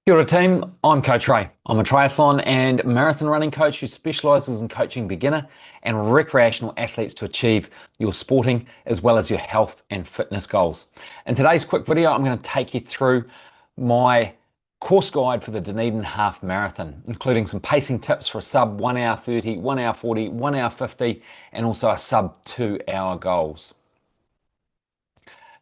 Kia ora team, I'm Coach Ray. I'm a triathlon and marathon running coach who specialises in coaching beginner and recreational athletes to achieve your sporting as well as your health and fitness goals. In today's quick video, I'm going to take you through my course guide for the Dunedin Half Marathon, including some pacing tips for a sub 1 hour 30, 1 hour 40, 1 hour 50, and also a sub 2 hour goals.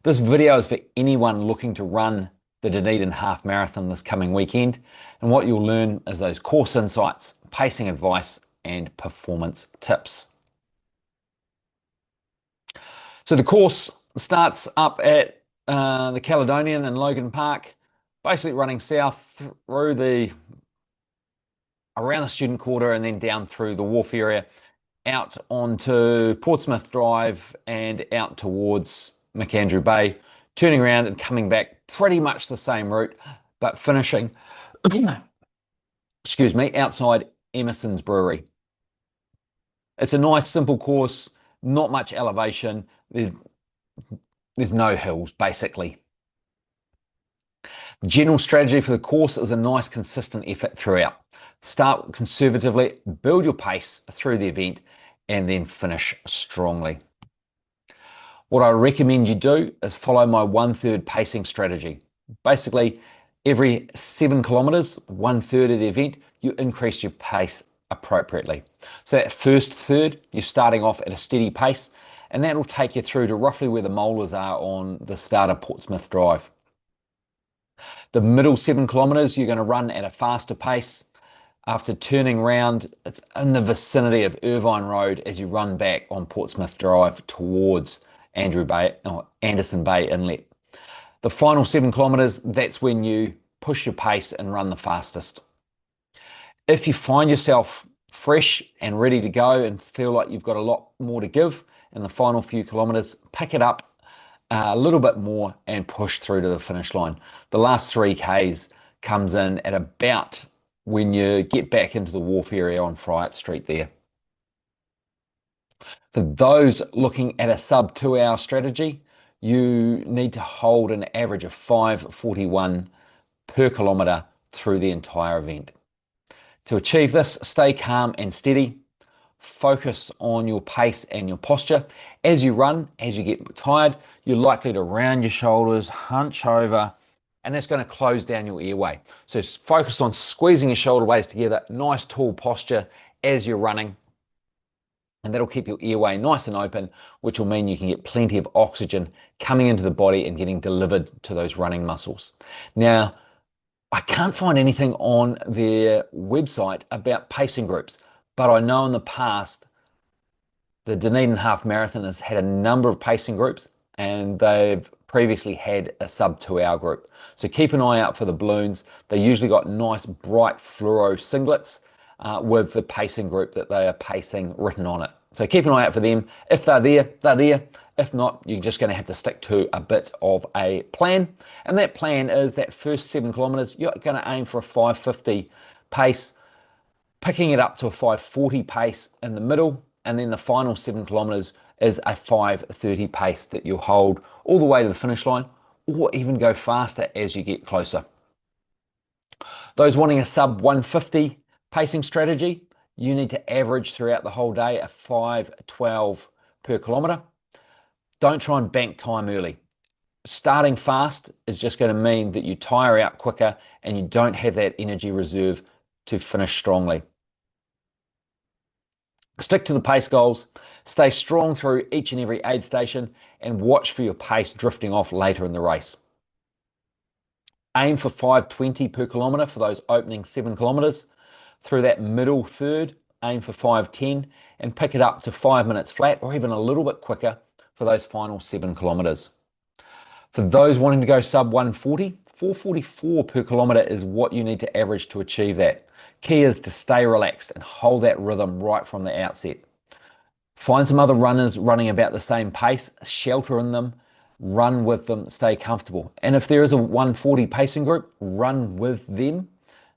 This video is for anyone looking to run the Dunedin Half Marathon this coming weekend, and what you'll learn is those course insights, pacing advice, and performance tips. So the course starts up at the Caledonian in Logan Park, basically running south through around the student quarter and then down through the wharf area, out onto Portsmouth Drive and out towards McAndrew Bay, turning around and coming back pretty much the same route, but finishing, excuse me, outside Emerson's Brewery. It's a nice, simple course, not much elevation. There's no hills, basically. General strategy for the course is a nice, consistent effort throughout. Start conservatively, build your pace through the event, and then finish strongly. What I recommend you do is follow my 1/3 pacing strategy. Basically, every 7 kilometers, 1/3 of the event, you increase your pace appropriately. So that first third, you're starting off at a steady pace, and that will take you through to roughly where the molars are on the start of Portsmouth Drive. The middle 7 kilometers, you're going to run at a faster pace. After turning round, it's in the vicinity of Irvine Road as you run back on Portsmouth Drive towards Anderson Bay Inlet. The final 7 kilometers, that's when you push your pace and run the fastest. If you find yourself fresh and ready to go and feel like you've got a lot more to give in the final few kilometers, pick it up a little bit more and push through to the finish line. The last 3 Ks comes in at about when you get back into the wharf area on Friat Street there. For those looking at a sub 2 hour strategy, you need to hold an average of 5:41 per kilometre through the entire event. To achieve this, stay calm and steady. Focus on your pace and your posture. As you run, as you get tired, you're likely to round your shoulders, hunch over, and that's going to close down your airway. So focus on squeezing your shoulder blades together, nice tall posture as you're running. And that'll keep your airway nice and open, which will mean you can get plenty of oxygen coming into the body and getting delivered to those running muscles. Now, I can't find anything on their website about pacing groups, but I know in the past, the Dunedin Half Marathon has had a number of pacing groups, and they've previously had a sub 2 hour group. So keep an eye out for the balloons. They usually got nice bright fluoro singlets with the pacing group that they are pacing written on it. So keep an eye out for them. If they're there, they're there. If not, you're just going to have to stick to a bit of a plan. And that plan is that first 7 kilometers, you're going to aim for a 5:50 pace, picking it up to a 5:40 pace in the middle. And then the final 7 kilometers is a 5:30 pace that you'll hold all the way to the finish line, or even go faster as you get closer. Those wanting a sub 1:50 pacing strategy, you need to average throughout the whole day a 5:12 per kilometre. Don't try and bank time early. Starting fast is just going to mean that you tire out quicker and you don't have that energy reserve to finish strongly. Stick to the pace goals, stay strong through each and every aid station, and watch for your pace drifting off later in the race. Aim for 5:20 per kilometre for those opening 7 kilometres. Through that middle third, aim for 5:10 and pick it up to 5 minutes flat or even a little bit quicker for those final 7 kilometres. For those wanting to go sub 1:40, 4:44 per kilometre is what you need to average to achieve that. Key is to stay relaxed and hold that rhythm right from the outset. Find some other runners running about the same pace, shelter in them, run with them, stay comfortable. And if there is a 1:40 pacing group, run with them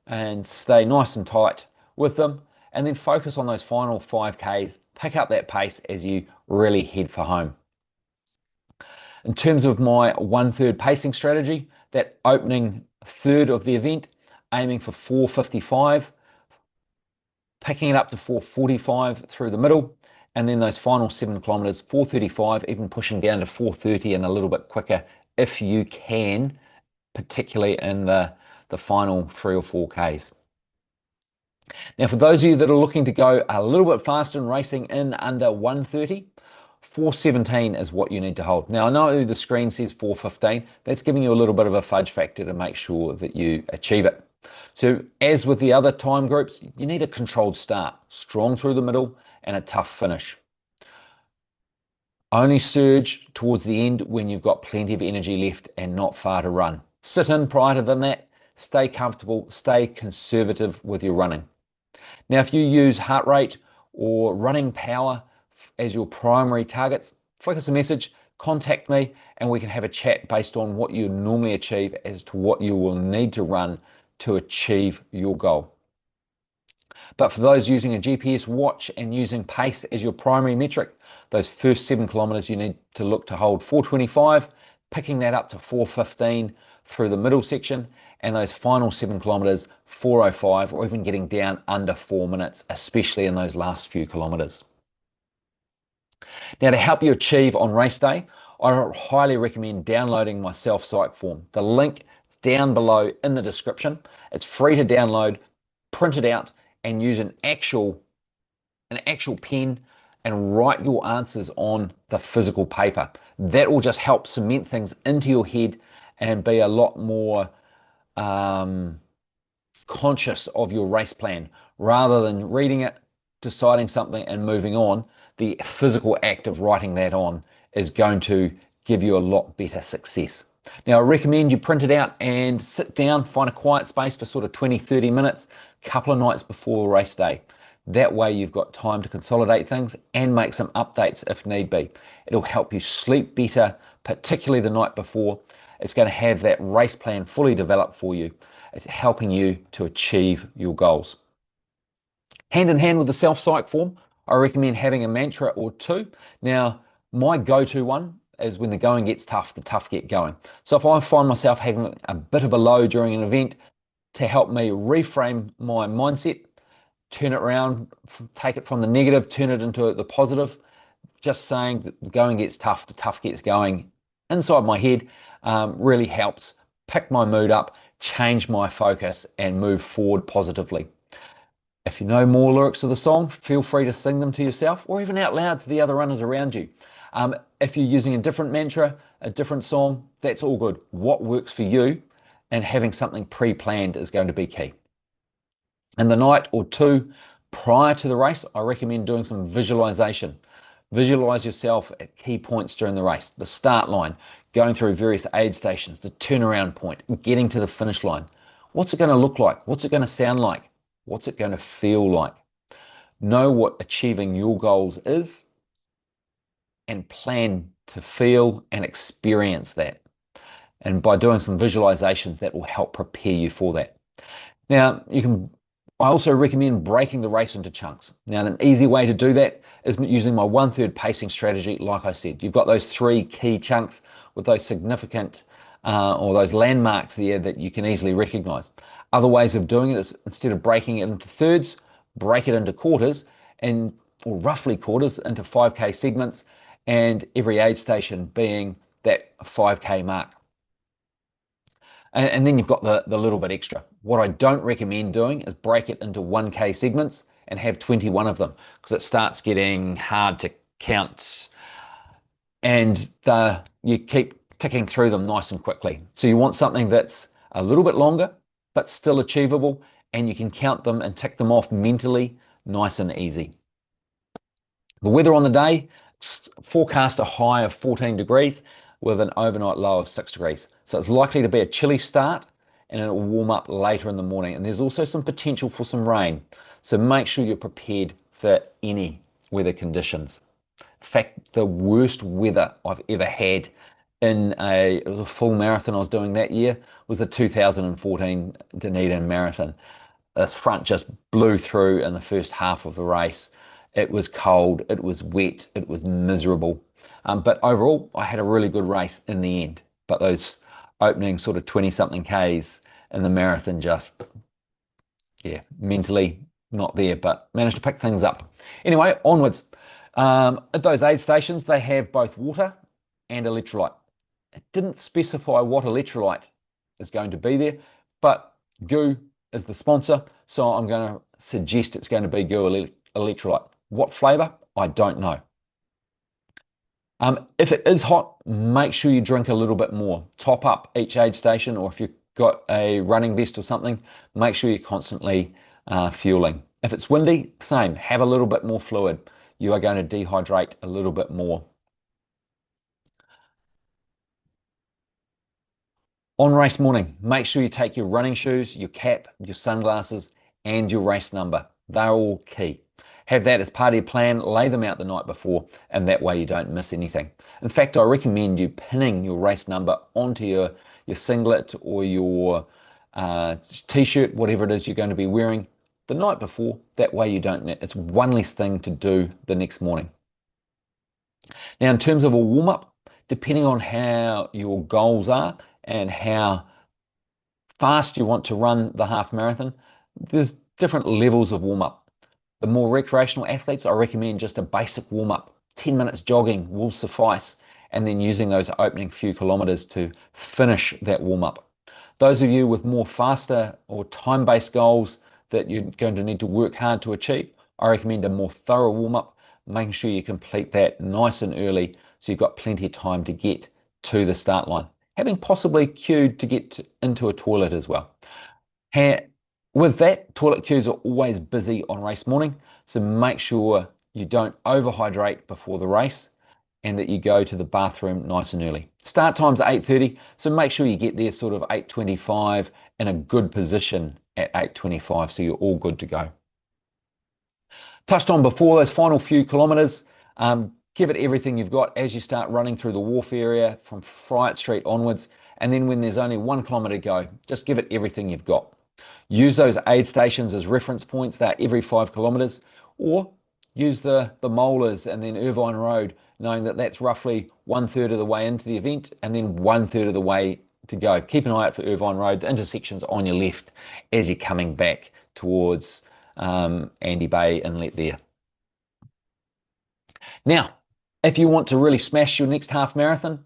and stay nice and tight with them, and then focus on those final 5 Ks, pick up that pace as you really head for home. In terms of my 1/3 pacing strategy, that opening third of the event, aiming for 4:55, picking it up to 4:45 through the middle, and then those final 7 kilometers, 4:35, even pushing down to 4:30 and a little bit quicker if you can, particularly in the final 3 or 4 Ks. Now, for those of you that are looking to go a little bit faster and racing in under 1:30, 4:17 is what you need to hold. Now, I know the screen says 4:15. That's giving you a little bit of a fudge factor to make sure that you achieve it. So, as with the other time groups, you need a controlled start, strong through the middle, and a tough finish. Only surge towards the end when you've got plenty of energy left and not far to run. Sit in prior to that. Stay comfortable. Stay conservative with your running. Now, if you use heart rate or running power as your primary targets, flick us a message, contact me, and we can have a chat based on what you normally achieve as to what you will need to run to achieve your goal. But for those using a GPS watch and using pace as your primary metric, those first 7 kilometers you need to look to hold 4:25, picking that up to 4:15 through the middle section, and those final 7 kilometers 4:05, or even getting down under 4 minutes, especially in those last few kilometers. Now, to help you achieve on race day, I highly recommend downloading my self-psych form. The link is down below in the description. It's free to download, print it out, and use an actual pen and write your answers on the physical paper. That will just help cement things into your head and be a lot more conscious of your race plan. Rather than reading it, deciding something and moving on, the physical act of writing that on is going to give you a lot better success. Now, I recommend you print it out and sit down, find a quiet space for sort of 20-30 minutes, a couple of nights before race day. That way you've got time to consolidate things and make some updates if need be. It'll help you sleep better, particularly the night before. It's going to have that race plan fully developed for you. It's helping you to achieve your goals. Hand in hand with the self-psych form, I recommend having a mantra or two. Now, my go-to one is when the going gets tough, the tough get going. So if I find myself having a bit of a low during an event, to help me reframe my mindset, turn it around, take it from the negative, turn it into the positive, just saying that the going gets tough, the tough gets going inside my head really helps pick my mood up, change my focus, and move forward positively. If you know more lyrics of the song, feel free to sing them to yourself or even out loud to the other runners around you. If you're using a different mantra, a different song, that's all good. What works for you, and having something pre-planned is going to be key. And the night or two prior to the race, I recommend doing some visualization. Visualize yourself at key points during the race, the start line, going through various aid stations, the turnaround point, getting to the finish line. What's it going to look like? What's it going to sound like? What's it going to feel like? Know what achieving your goals is and plan to feel and experience that. And by doing some visualizations, that will help prepare you for that. Now, I also recommend breaking the race into chunks. Now, an easy way to do that is using my 1/3 pacing strategy. Like I said, you've got those 3 key chunks with those significant or those landmarks there that you can easily recognize. Other ways of doing it is, instead of breaking it into thirds, break it into quarters, or roughly quarters into 5K segments, and every aid station being that 5K mark. And then you've got the little bit extra. What I don't recommend doing is break it into 1K segments and have 21 of them, because it starts getting hard to count and you keep ticking through them nice and quickly. So you want something that's a little bit longer but still achievable, and you can count them and tick them off mentally, nice and easy. The weather on the day, forecast a high of 14 degrees with an overnight low of 6 degrees. So it's likely to be a chilly start, and it will warm up later in the morning. And there's also some potential for some rain. So make sure you're prepared for any weather conditions. In fact, the worst weather I've ever had in a full marathon I was doing that year was the 2014 Dunedin Marathon. This front just blew through in the first half of the race. It was cold, it was wet, it was miserable. But overall, I had a really good race in the end. But those opening sort of 20-something Ks in the marathon, just, yeah, mentally not there, but managed to pick things up. Anyway, onwards. At those aid stations, they have both water and electrolyte. It didn't specify what electrolyte is going to be there, but GU is the sponsor, so I'm going to suggest it's going to be GU electrolyte. What flavour? I don't know. If it is hot, make sure you drink a little bit more. Top up each aid station, or if you've got a running vest or something, make sure you're constantly fueling. If it's windy, same, have a little bit more fluid. You are going to dehydrate a little bit more. On race morning, make sure you take your running shoes, your cap, your sunglasses, and your race number. They're all key. Have that as part of your plan, lay them out the night before, and that way you don't miss anything. In fact, I recommend you pinning your race number onto your singlet or your t-shirt, whatever it is you're going to be wearing, the night before. That way you don't, it's one less thing to do the next morning. Now, in terms of a warm-up, depending on how your goals are and how fast you want to run the half marathon, there's different levels of warm-up. The more recreational athletes, I recommend just a basic warm-up. 10 minutes jogging will suffice, and then using those opening few kilometers to finish that warm-up. Those of you with more faster or time-based goals that you're going to need to work hard to achieve, I recommend a more thorough warm-up, making sure you complete that nice and early so you've got plenty of time to get to the start line. Having possibly queued to get into a toilet as well. With that, toilet queues are always busy on race morning, so make sure you don't overhydrate before the race and that you go to the bathroom nice and early. Start time's 8:30, so make sure you get there sort of 8:25 in a good position at 8:25, so you're all good to go. Touched on before, those final few kilometers, give it everything you've got as you start running through the wharf area from Friat Street onwards, and then when there's only 1 kilometer to go, just give it everything you've got. Use those aid stations as reference points. They're every 5 kilometres, or use the molars and then Irvine Road, knowing that that's roughly 1/3 of the way into the event and then 1/3 of the way to go. Keep an eye out for Irvine Road, the intersections on your left as you're coming back towards Andy Bay Inlet there. Now, if you want to really smash your next half marathon,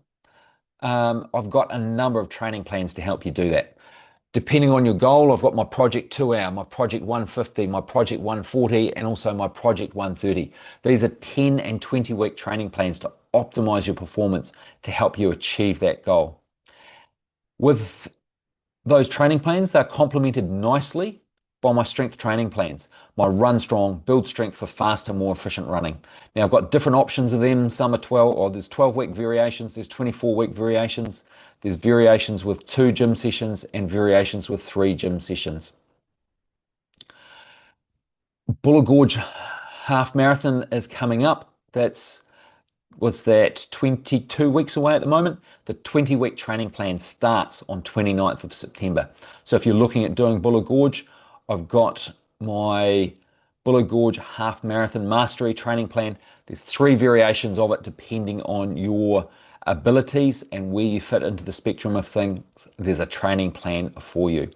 I've got a number of training plans to help you do that. Depending on your goal, I've got my Project 2 Hour, my Project 150, my Project 140, and also my Project 130. These are 10 and 20 week training plans to optimize your performance to help you achieve that goal. With those training plans, they're complemented nicely by my strength training plans, my Run Strong, Build Strength for faster, more efficient running. Now, I've got different options of them. Some are 12, or there's 12-week variations, there's 24-week variations, there's variations with 2 gym sessions and variations with 3 gym sessions. Buller Gorge Half Marathon is coming up. What's that, 22 weeks away at the moment? The 20-week training plan starts on 29th of September. So if you're looking at doing Buller Gorge, I've got my Buller Gorge Half Marathon Mastery training plan. There's 3 variations of it depending on your abilities and where you fit into the spectrum of things. There's a training plan for you.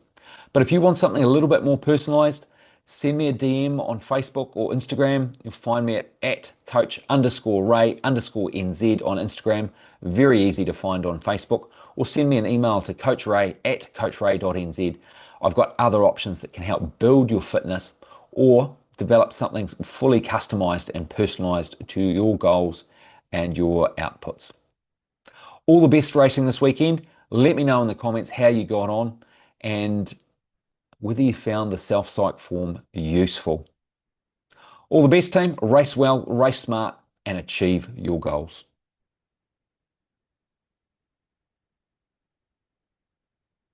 But if you want something a little bit more personalized, send me a DM on Facebook or Instagram. You'll find me at coach_Ray_NZ on Instagram. Very easy to find on Facebook. Or send me an email to coachray@coachray.nz. I've got other options that can help build your fitness or develop something fully customized and personalized to your goals and your outputs. All the best racing this weekend. Let me know in the comments how you got on and whether you found the self-psych form useful. All the best, team. Race well, race smart, and achieve your goals.